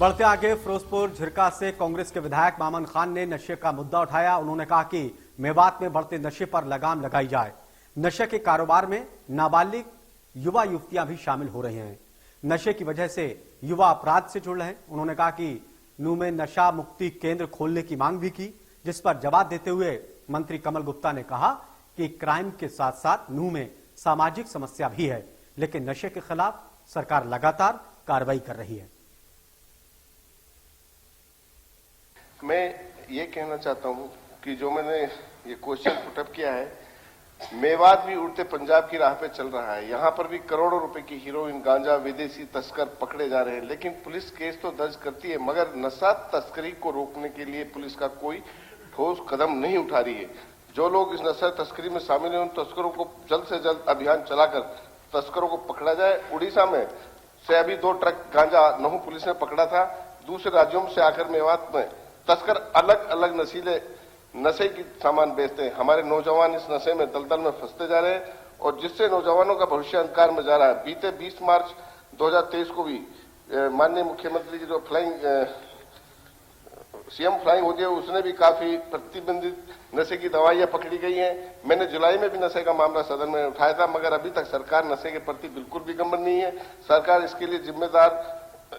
बढ़ते आगे, फिरोजपुर झिरका से कांग्रेस के विधायक मामन खान ने नशे का मुद्दा उठाया। उन्होंने कहा कि मेवात में बढ़ते नशे पर लगाम लगाई जाए। नशे के कारोबार में नाबालिग युवा युवतियां भी शामिल हो रहे हैं। नशे की वजह से युवा अपराध से जुड़ रहे हैं। उन्होंने कहा कि नूह में नशा मुक्ति केंद्र खोलने की मांग भी की, जिस पर जवाब देते हुए मंत्री कमल गुप्ता ने कहा कि क्राइम के साथ साथ नूह में सामाजिक समस्या भी है, लेकिन नशे के खिलाफ सरकार लगातार कार्रवाई कर रही है। मैं ये कहना चाहता हूं कि जो मैंने ये क्वेश्चन पुटअप किया है, मेवात भी उड़ते पंजाब की राह पे चल रहा है। यहां पर भी करोड़ों रुपए की हीरोइन, गांजा, विदेशी तस्कर पकड़े जा रहे हैं, लेकिन पुलिस केस तो दर्ज करती है, मगर नशा तस्करी को रोकने के लिए पुलिस का कोई ठोस कदम नहीं उठा रही है। जो लोग इस नशा तस्करी में शामिल हैं, उन तस्करों को जल्द से जल्द अभियान चलाकर तस्करों को पकड़ा जाए। उड़ीसा में से अभी 2 ट्रक गांजा नहू पुलिस ने पकड़ा था। दूसरे राज्यों से आकर मेवात में तस्कर अलग अलग नशे की सामान बेचते हैं। हमारे नौजवान इस नशे में दलदल में फंसते जा रहे हैं और जिससे नौजवानों का भविष्य अंधकार में जा रहा है। बीते 20 मार्च 2023 को भी माननीय मुख्यमंत्री जी जो सीएम फ्लाइंग हो गए, उसने भी काफी प्रतिबंधित नशे की दवाइयां पकड़ी गई हैं। मैंने जुलाई में भी नशे का मामला सदन में उठाया था, मगर अभी तक सरकार नशे के प्रति बिल्कुल भी गंभीर नहीं है। सरकार इसके लिए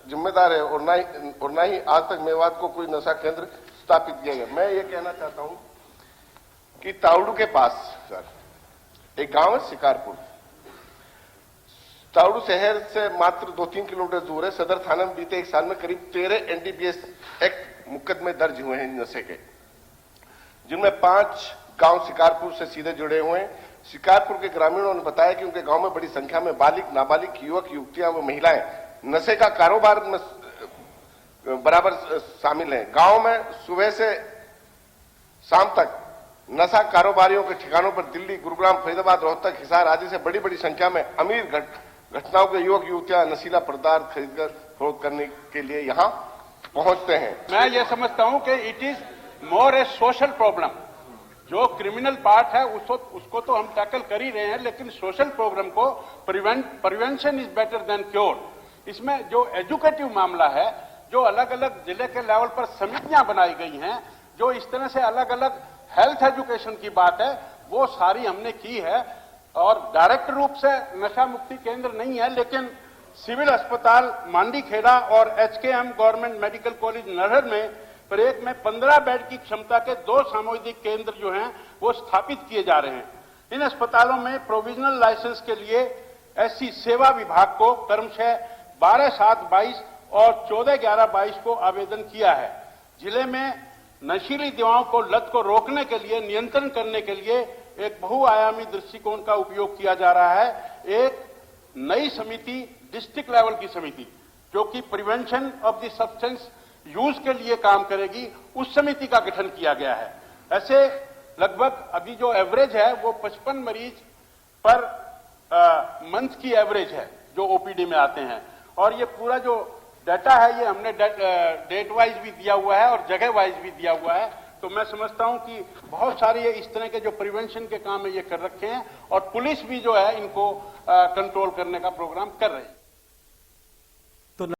जिम्मेदार है और ना ही आज तक मेवात को कोई नशा केंद्र स्थापित किया गया। मैं ये कहना चाहता हूं कि ताउडू के पास सर एक गांव है शिकारपुर। ताउडू शहर से मात्र 2-3 किलोमीटर दूर है। सदर थाना में बीते 1 साल में करीब 13 एनडीपीएस एक्ट मुकदमे दर्ज हुए हैं नशे के, जिनमें 5 गांव शिकारपुर से सीधे जुड़े हुए हैं। शिकारपुर के ग्रामीणों ने बताया कि उनके गांव में बड़ी संख्या में बालिग, नाबालिग, युवक, युवतियां व महिलाएं नशे का कारोबार में बराबर शामिल हैं। गांव में सुबह से शाम तक नशा कारोबारियों के ठिकानों पर दिल्ली, गुरुग्राम, फरीदाबाद, रोहतक, हिसार आदि से बड़ी बड़ी संख्या में अमीर घटनाओं के युवक युवतियां नशीला पदार्थ खरीदकर फरोख्त करने के लिए यहां पहुंचते हैं। मैं ये समझता हूं कि it is more A social problem. जो क्रिमिनल पार्ट है उसको तो हम टैकल कर ही रहे हैं, लेकिन सोशल प्रॉब्लम को prevention is better than cure. इसमें जो एजुकेटिव मामला है, जो अलग अलग जिले के लेवल पर समितियां बनाई गई हैं, जो इस तरह से अलग अलग हेल्थ एजुकेशन की बात है, वो सारी हमने की है। और डायरेक्ट रूप से नशा मुक्ति केंद्र नहीं है, लेकिन सिविल अस्पताल मांडीखेड़ा और एचकेएम गवर्नमेंट मेडिकल कॉलेज नरहर में प्रत्येक में 15 बेड की क्षमता के 2 सामुदायिक केंद्र जो हैं वो स्थापित किए जा रहे हैं। इन अस्पतालों में प्रोविजनल लाइसेंस के लिए ऐसी सेवा विभाग को क्रमशः 12/7/22 और 14/11/22 को आवेदन किया है। जिले में नशीली दवाओं को लत को रोकने के लिए, नियंत्रण करने के लिए एक बहुआयामी दृष्टिकोण का उपयोग किया जा रहा है। एक नई समिति, डिस्ट्रिक्ट लेवल की समिति, जो कि prevention of the substance use के लिए काम करेगी, उस समिति का गठन किया गया है। ऐसे लगभग अभी जो एवरेज है वो 55 मरीज पर मंथ की एवरेज है जो ओपीडी में आते हैं। और ये पूरा जो डाटा है ये हमने डेट वाइज भी दिया हुआ है और जगह वाइज भी दिया हुआ है। तो मैं समझता हूं कि बहुत सारे इस तरह के जो प्रिवेंशन के काम है ये कर रखे हैं और पुलिस भी जो है इनको कंट्रोल करने का प्रोग्राम कर रही है।